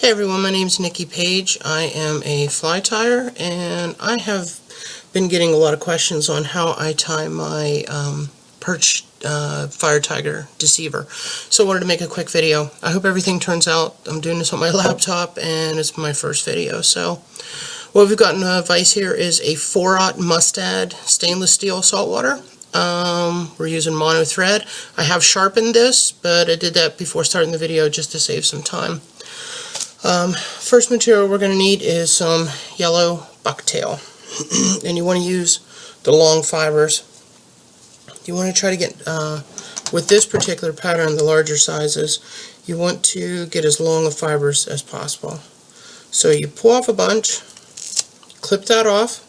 Hey everyone, my name is Nikki Page. I am a fly tyer, and I have been getting a lot of questions on how I tie my Perch Fire Tiger Deceiver. So I wanted to make a quick video. I hope everything turns out. I'm doing this on my laptop and it's my first video. So what we've got in a vise here is a 4/0 Mustad stainless steel saltwater. We're using mono thread. I have sharpened this, but I did that before starting the video just to save some time. First material we're going to need is some yellow bucktail, and you want to use the long fibers. You want to try to get, with this particular pattern, the larger sizes, you want to get as long of fibers as possible. So you pull off a bunch, clip that off,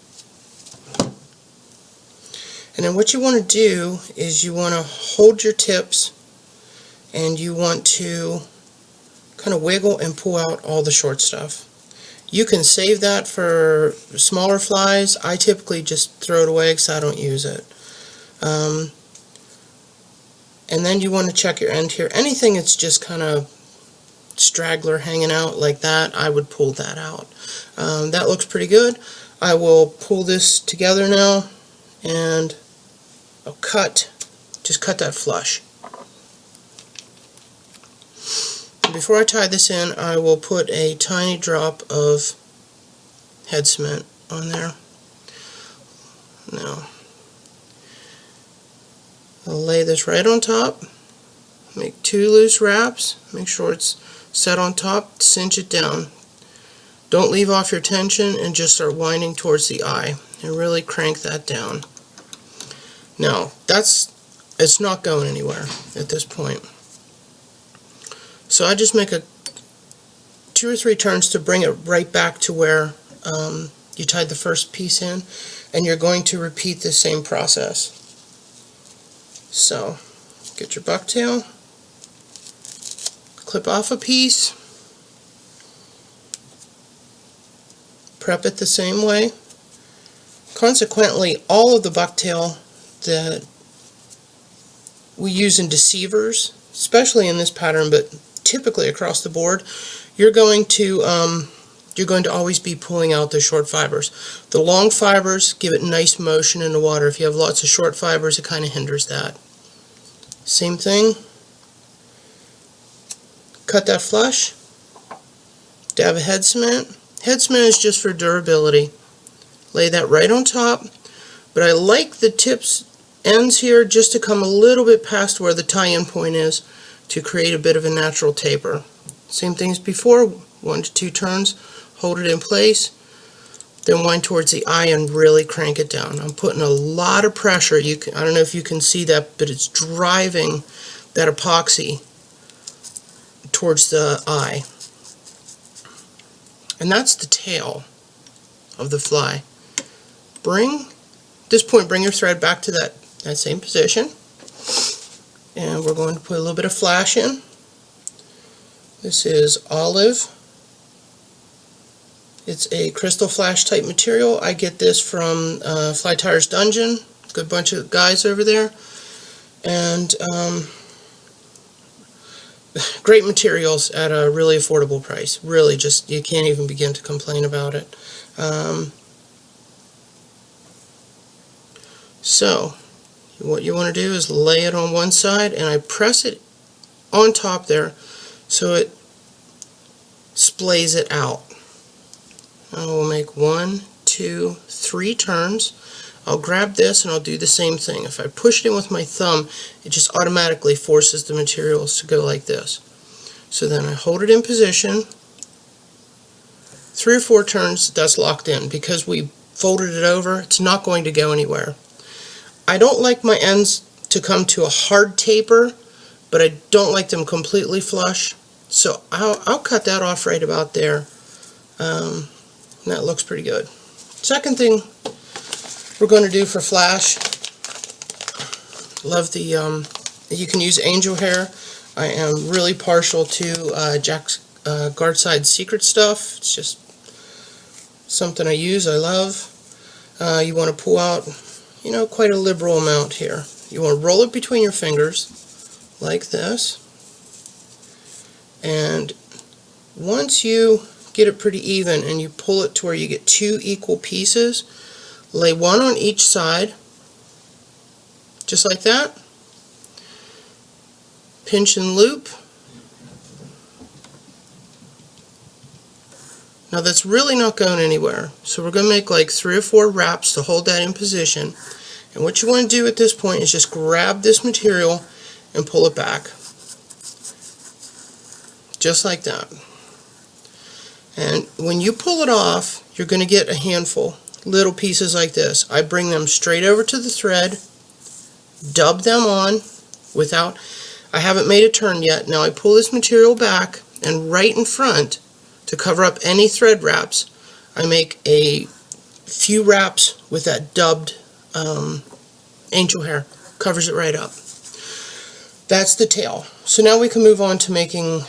and then what you want to do is you want to hold your tips and you want to kind of wiggle and pull out all the short stuff. You can save that for smaller flies. I typically just throw it away because I don't use it. And then you want to check your end here. Anything that's just kind of straggler hanging out like that, I would pull that out. That looks pretty good. I will pull this together now, and I'll just cut that flush. Before I tie this in, I will put a tiny drop of head cement on there. Now, I'll lay this right on top, make 2 loose wraps, make sure it's set on top, cinch it down. Don't leave off your tension and just start winding towards the eye and really crank that down. Now, it's not going anywhere at this point. So I just make 2 or 3 turns to bring it right back to where you tied the first piece in, and you're going to repeat the same process. So get your bucktail, clip off a piece, prep it the same way. Consequently, all of the bucktail that we use in deceivers, especially in this pattern, but typically across the board, you're going to always be pulling out the short fibers. The long fibers give it nice motion in the water. If you have lots of short fibers, it kind of hinders that. Same thing. Cut that flush. Dab of head cement. Head cement is just for durability. Lay that right on top. But I like the ends here just to come a little bit past where the tie-in point is, to create a bit of a natural taper. Same thing as before, 1 to 2 turns, hold it in place, then wind towards the eye and really crank it down. I'm putting a lot of pressure. I don't know if you can see that, but it's driving that epoxy towards the eye. And that's the tail of the fly. At this point, bring your thread back to that same position. And we're going to put a little bit of flash in. This is olive. It's a crystal flash type material. I get this from Fly Tyers Dungeon. Good bunch of guys over there. And great materials at a really affordable price. Really, just, you can't even begin to complain about it. So what you want to do is lay it on one side, and I press it on top there so it splays it out. I will make 1, 2, 3 turns. I'll grab this and I'll do the same thing. If I push it in with my thumb, it just automatically forces the materials to go like this. So then I hold it in position. 3 or 4 turns, that's locked in. Because we folded it over, it's not going to go anywhere. I don't like my ends to come to a hard taper, but I don't like them completely flush. So I'll cut that off right about there. And that looks pretty good. Second thing we're going to do for flash, love the, you can use angel hair. I am really partial to Jack's Guardside Secret stuff. It's just something I use, I love. You want to pull out, quite a liberal amount here. You want to roll it between your fingers like this, and Once you get it pretty even and you pull it to where you get 2 equal pieces, lay one on each side, just like that. Pinch and loop. Now that's really not going anywhere, so we're going to make like 3 or 4 wraps to hold that in position. And what you want to do at this point is just grab this material and pull it back. Just like that. And when you pull it off, you're going to get a handful, little pieces like this. I bring them straight over to the thread, dub them on without, I haven't made a turn yet. Now I pull this material back, and right in front, to cover up any thread wraps, I make a few wraps with that dubbed angel hair. Covers it right up. That's the tail. So now we can move on to making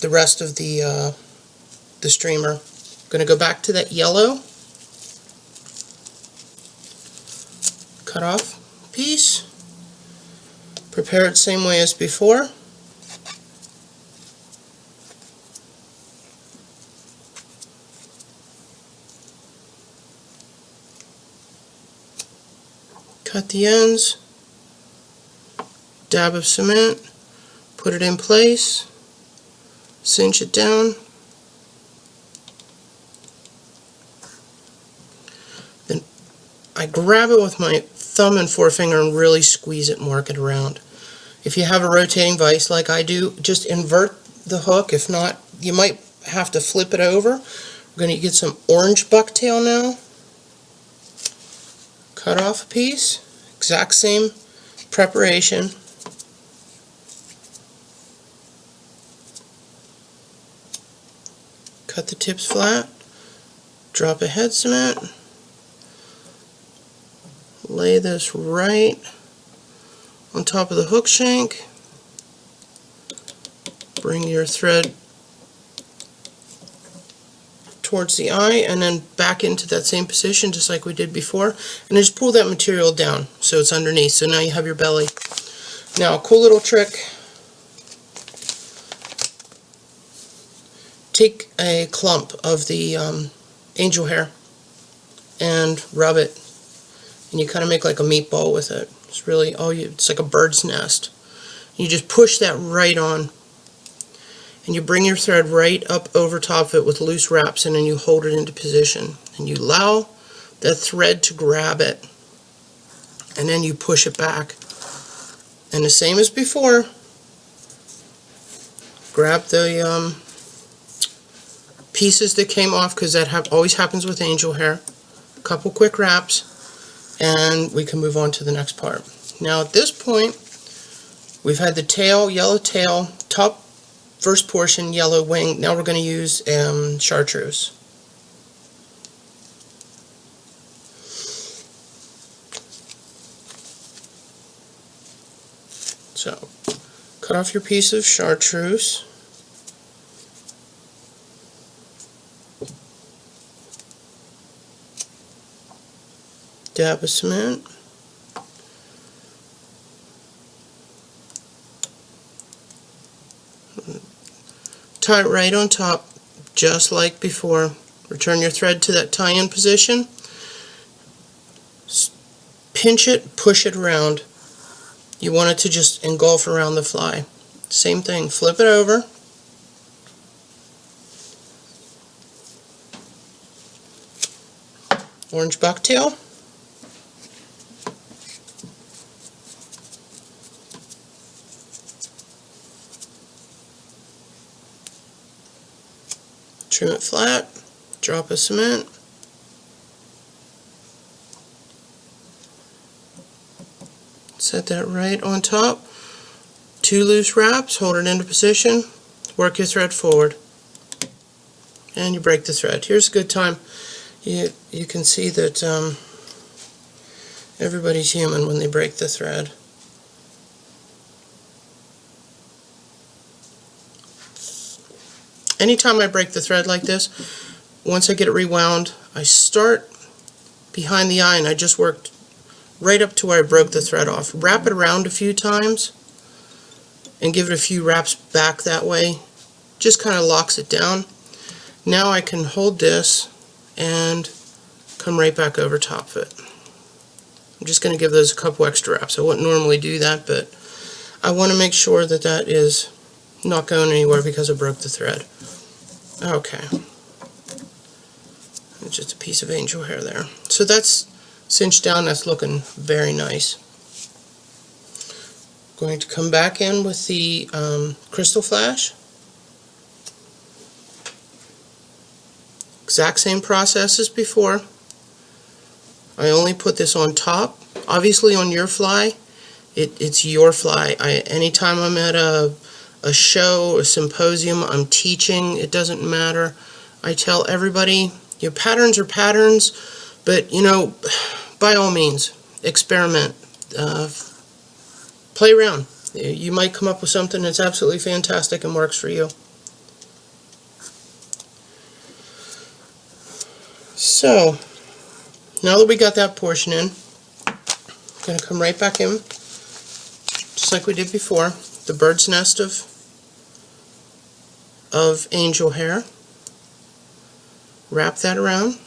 the rest of the streamer. I'm going to go back to that yellow, cut off piece, prepare it same way as before. Cut the ends, dab of cement, put it in place, cinch it down, then I grab it with my thumb and forefinger and really squeeze it and work it around. If you have a rotating vise like I do, just invert the hook. If not, you might have to flip it over. We're going to get some orange bucktail now. Cut off a piece, exact same preparation. Cut the tips flat, drop a head cement, lay this right on top of the hook shank, bring your thread towards the eye and then back into that same position just like we did before, and then just pull that material down so it's underneath. So now you have your belly. Now a cool little trick, take a clump of the angel hair and rub it, and you kind of make like a meatball with it. It's really it's like a bird's nest. You just push that right on, and you bring your thread right up over top of it with loose wraps, and then you hold it into position, and you allow that thread to grab it, and then you push it back. And the same as before, grab the pieces that came off, because that always happens with angel hair. A couple quick wraps, and we can move on to the next part. Now at this point, we've had the tail, yellow tail, top first portion, yellow wing. Now we're going to use chartreuse. So, cut off your piece of chartreuse. Dab of cement. Tie it right on top, just like before. Return your thread to that tie-in position. Pinch it, push it around. You want it to just engulf around the fly. Same thing, flip it over. Orange bucktail. Trim it flat, drop of cement, set that right on top, 2 loose wraps, hold it into position, work your thread forward, and you break the thread. Here's a good time. You can see that everybody's human when they break the thread. Anytime I break the thread like this, once I get it rewound, I start behind the eye and I just worked right up to where I broke the thread off. Wrap it around a few times and give it a few wraps back that way, just kind of locks it down. Now I can hold this and come right back over top of it. I'm just going to give those a couple extra wraps. I wouldn't normally do that, but I want to make sure that that is not going anywhere because I broke the thread. Okay. It's just a piece of angel hair there. So that's cinched down. That's looking very nice. Going to come back in with the crystal flash. Exact same process as before. I only put this on top. Obviously on your fly, it's your fly. Anytime I'm at a show, a symposium, I'm teaching, it doesn't matter. I tell everybody, your patterns are patterns, but you know, by all means, experiment. Play around. You might come up with something that's absolutely fantastic and works for you. So, now that we got that portion in, I'm going to come right back in, just like we did before, the bird's nest of angel hair. Wrap that around.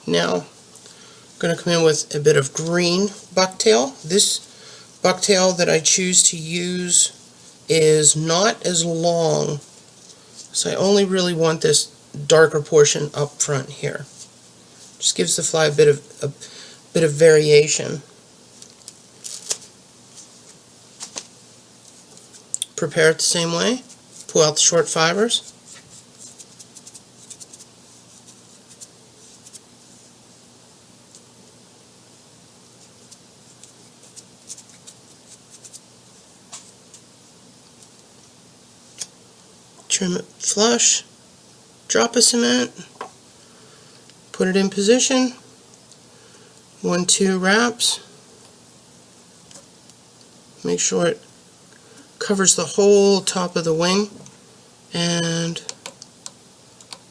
Now, I'm going to come in with a bit of green bucktail. This bucktail that I choose to use is not as long, so I only really want this darker portion up front here. Just gives the fly a bit of variation. Prepare it the same way. Pull out the short fibers. Trim it flush, drop of cement, put it in position, 1-2 wraps, make sure it covers the whole top of the wing, and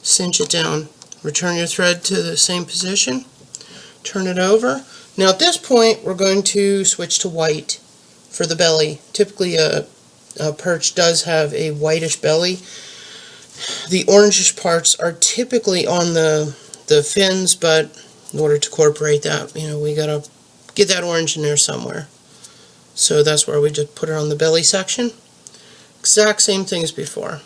cinch it down. Return your thread to the same position, turn it over. Now at this point we're going to switch to white for the belly. Typically a perch does have a whitish belly. The orangish parts are typically on the fins, but in order to incorporate that, you know, we gotta get that orange in there somewhere. So that's where we just put it on the belly section. Exact same thing as before.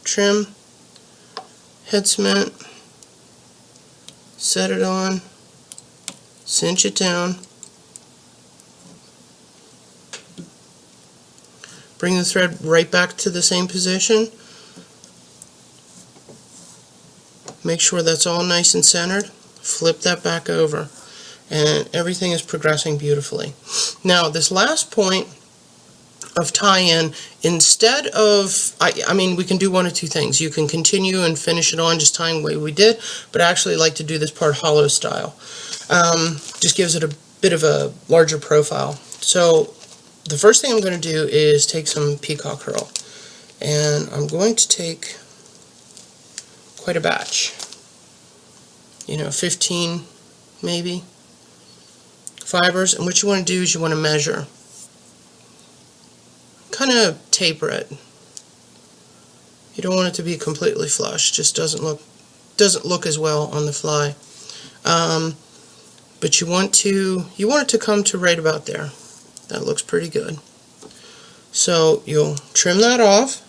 Trim, head cement, set it on, cinch it down. Bring the thread right back to the same position. Make sure that's all nice and centered. Flip that back over. And everything is progressing beautifully. Now, this last point of tie-in, instead of, I mean, we can do one of two things. You can continue and finish it on just tying the way we did, but I actually like to do this part hollow style. Just gives it a bit of a larger profile. So, the first thing I'm going to do is take some peacock herl, and I'm going to take quite a batch, 15 maybe fibers, and what you want to do is you want to measure, kind of taper it. You don't want it to be completely flush, just doesn't look as well on the fly, but you want it to come to right about there. That looks pretty good. So you'll trim that off,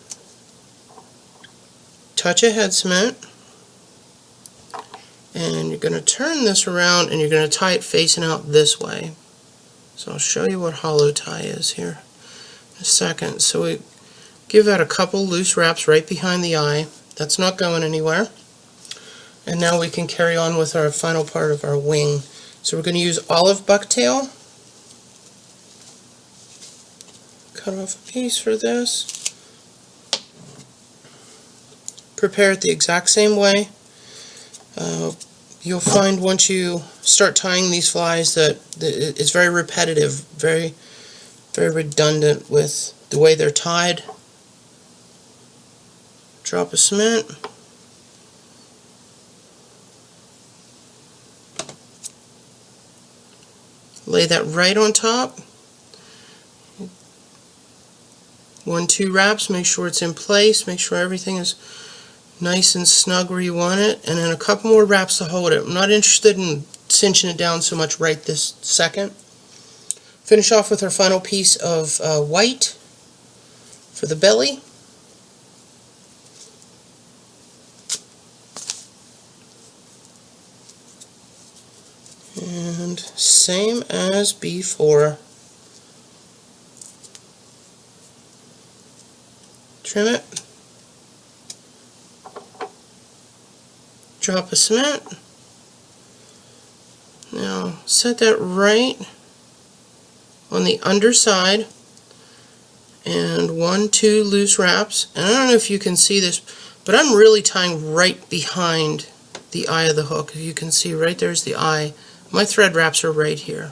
touch a head cement, and you're going to turn this around and you're going to tie it facing out this way. So I'll show you what hollow tie is here in a second. So we give that a couple loose wraps right behind the eye. That's not going anywhere. And now we can carry on with our final part of our wing. So we're going to use olive bucktail. Cut off a piece for this. Prepare it the exact same way. You'll find once you start tying these flies that it's very repetitive, very redundant with the way they're tied. Drop of cement. Lay that right on top. 1-2 wraps, make sure it's in place, make sure everything is nice and snug where you want it, and then a couple more wraps to hold it. I'm not interested in cinching it down so much right this second. Finish off with our final piece of white for the belly. And same as before. Trim it. Drop of cement. Now set that right on the underside, and 1-2 loose wraps. And I don't know if you can see this, but I'm really tying right behind the eye of the hook. If you can see, right there's the eye. My thread wraps are right here.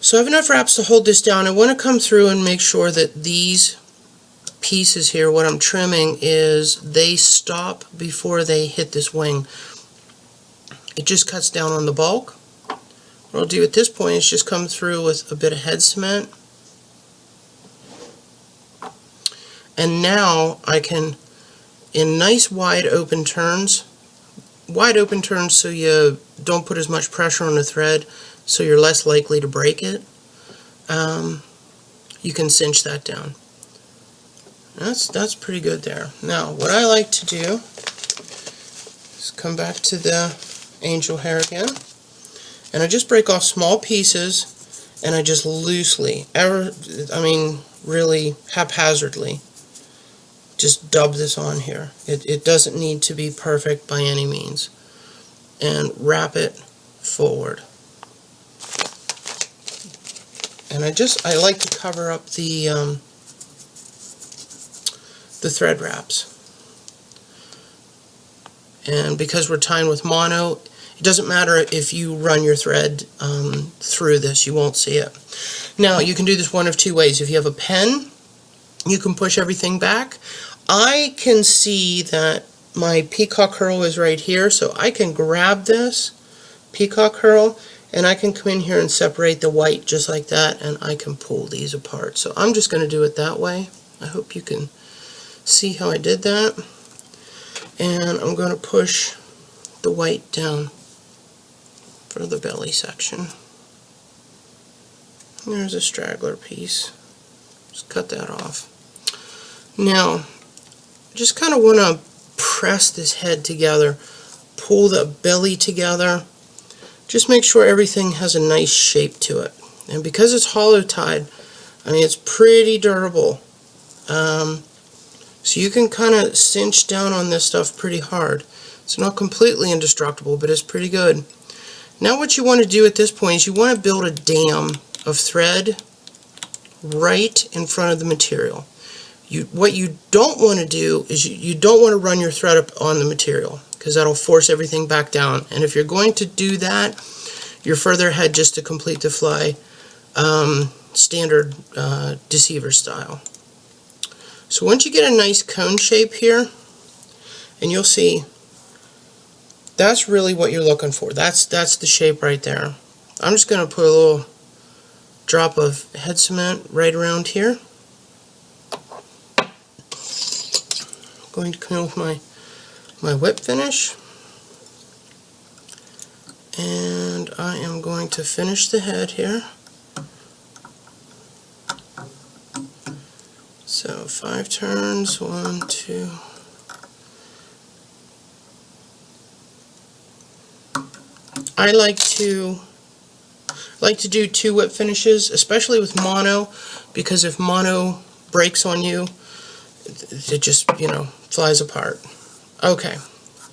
So I have enough wraps to hold this down. I want to come through and make sure that these pieces here, what I'm trimming, is they stop before they hit this wing. It just cuts down on the bulk. What I'll do at this point is just come through with a bit of head cement. And now I can, in nice wide open turns so you don't put as much pressure on the thread, so you're less likely to break it, you can cinch that down. That's pretty good there. Now what I like to do is come back to the angel hair again, and I just break off small pieces, and I just loosely, really haphazardly, just dub this on here. It doesn't need to be perfect by any means. And wrap it forward. And I like to cover up the thread wraps. And because we're tying with mono, it doesn't matter if you run your thread through this, you won't see it. Now you can do this one of two ways. If you have a pen, you can push everything back. I can see that my peacock curl is right here, so I can grab this peacock curl and I can come in here and separate the white just like that, and I can pull these apart. So I'm just going to do it that way. I hope you can see how I did that. And I'm going to push the white down for the belly section. There's a straggler piece. Just cut that off. Now, just kind of want to press this head together, pull the belly together. Just make sure everything has a nice shape to it. And because it's hollow tied, it's pretty durable. So you can kind of cinch down on this stuff pretty hard. It's not completely indestructible, but it's pretty good. Now what you want to do at this point is you want to build a dam of thread right in front of the material. What you don't want to do is you don't want to run your thread up on the material, because that'll force everything back down. And if you're going to do that, you're further ahead just to complete the fly standard Deceiver style. So once you get a nice cone shape here, and you'll see that's really what you're looking for. That's the shape right there. I'm just going to put a little drop of head cement right around here. I'm going to come in with my whip finish, and I am going to finish the head here. So 5 turns, 1, 2. I like to do 2 whip finishes, especially with mono, because if mono breaks on you, it just, flies apart. Okay,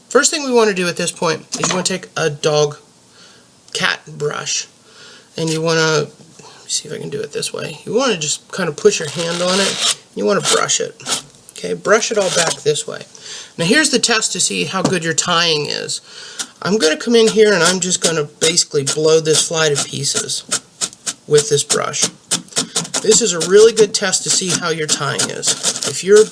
first thing we want to do at this point is you want to take a cat brush, and you want to, see if I can do it this way, you want to just kind of push your hand on it, you want to brush it. Okay, brush it all back this way. Now here's the test to see how good your tying is. I'm going to come in here and I'm just going to basically blow this fly to pieces with this brush. This is a really good test to see how your tying is. If your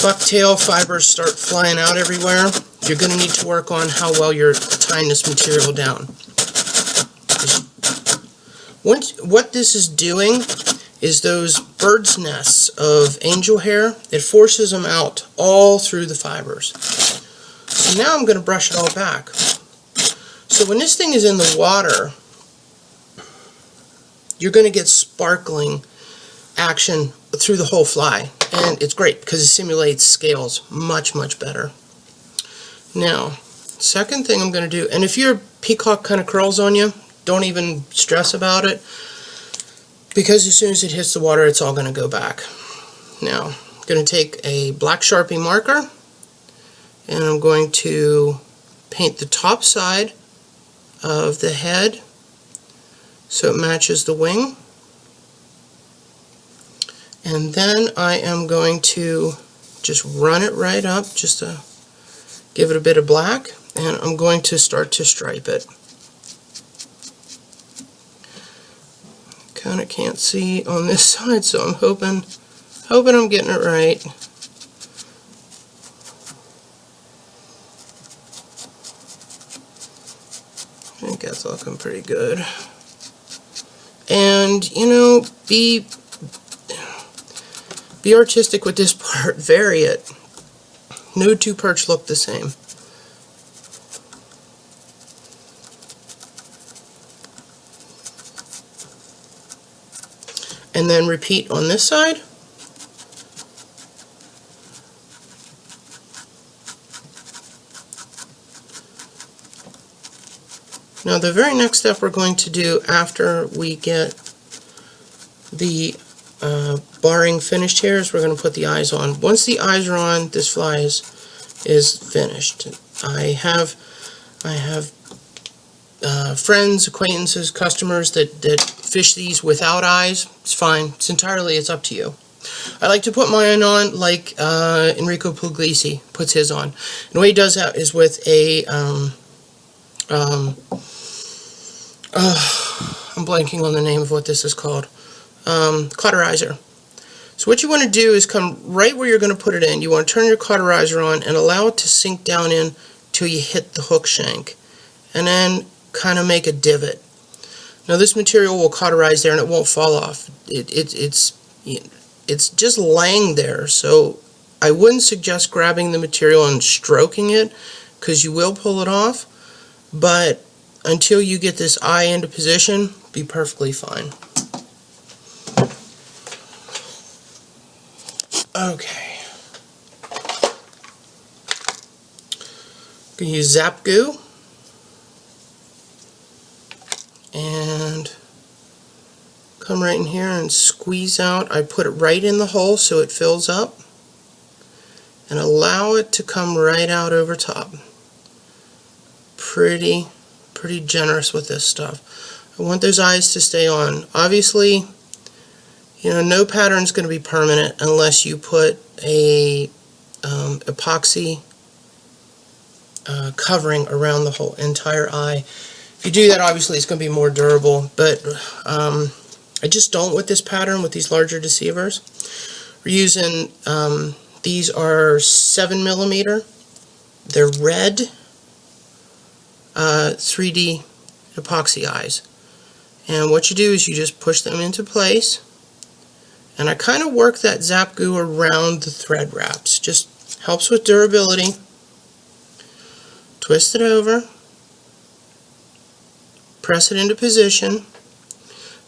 bucktail fibers start flying out everywhere, you're going to need to work on how well you're tying this material down. Because What this is doing is those bird's nests of angel hair, it forces them out all through the fibers. So now I'm going to brush it all back. So when this thing is in the water, you're going to get sparkling action through the whole fly, and it's great because it simulates scales much better. Now, second thing I'm going to do, and if your peacock kind of curls on you, don't even stress about it, because as soon as it hits the water, it's all going to go back. Now, I'm going to take a black Sharpie marker, and I'm going to paint the top side of the head so it matches the wing. And then I am going to just run it right up, just to give it a bit of black, and I'm going to start to stripe it. Kind of can't see on this side, so I'm hoping I'm getting it right. I think that's looking pretty good. And you know, be artistic with this part, vary it. No two perch look the same. And then repeat on this side. Now the very next step we're going to do after we get the barring finished here is we're going to put the eyes on. Once the eyes are on, this fly is finished. I have friends, acquaintances, customers that fish these without eyes. It's fine. It's up to you. I like to put mine on like Enrico Puglisi puts his on. And the way he does that is with a I'm blanking on the name of what this is called. Cauterizer. So what you want to do is come right where you're going to put it in. You want to turn your cauterizer on and allow it to sink down in till you hit the hook shank, and then kind of make a divot. Now this material will cauterize there and it won't fall off. It's just laying there, so I wouldn't suggest grabbing the material and stroking it, because you will pull it off, but until you get this eye into position, be perfectly fine. Okay. I'm going to use Zap Goo and come right in here and squeeze out. I put it right in the hole so it fills up, and allow it to come right out over top. Pretty generous with this stuff. I want those eyes to stay on. Obviously, you know, no pattern is going to be permanent unless you put a epoxy covering around the whole entire eye. If you do that, obviously it's going to be more durable, but I just don't with this pattern, with these larger deceivers. We're using, these are 7mm. They're red 3D epoxy eyes. And what you do is you just push them into place, and I kind of work that Zap Goo around the thread wraps. Just helps with durability. Twist it over. Press it into position.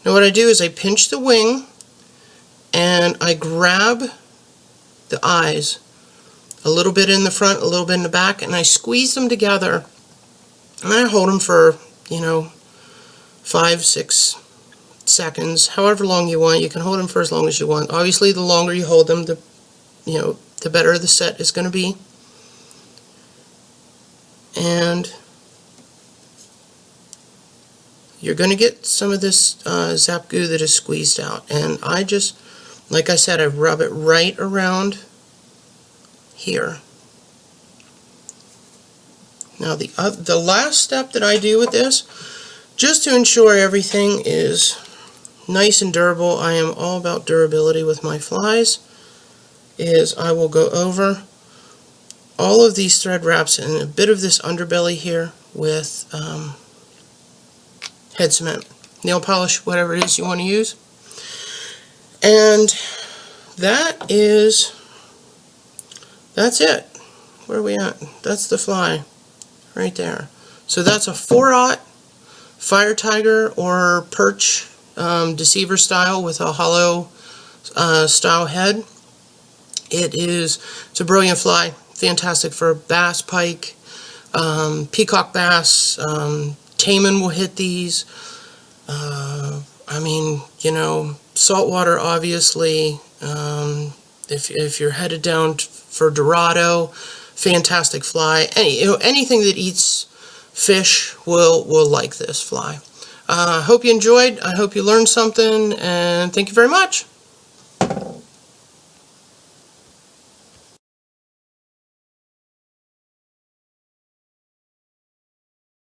Now what I do is I pinch the wing and I grab the eyes, a little bit in the front, a little bit in the back, and I squeeze them together, and I hold them for, you know, 5-6 seconds, however long you want. You can hold them for as long as you want. Obviously the longer you hold them, the better the set is going to be. And you're going to get some of this Zap Goo that is squeezed out, and I just, like I said, I rub it right around here. Now the last step that I do with this, just to ensure everything is nice and durable, I am all about durability with my flies, is I will go over all of these thread wraps and a bit of this underbelly here with head cement. nail polish, whatever it is you want to use. And that's it. Where are we at? That's the fly right there. So that's a 4/0 Fire Tiger or Perch Deceiver style with a hollow style head. It's a brilliant fly, fantastic for bass, pike, peacock bass. Taimen will hit these. I mean, you know, saltwater obviously. If you're headed down for Dorado, fantastic fly. Anything that eats fish will like this fly. Hope you enjoyed. I hope you learned something, and thank you very much.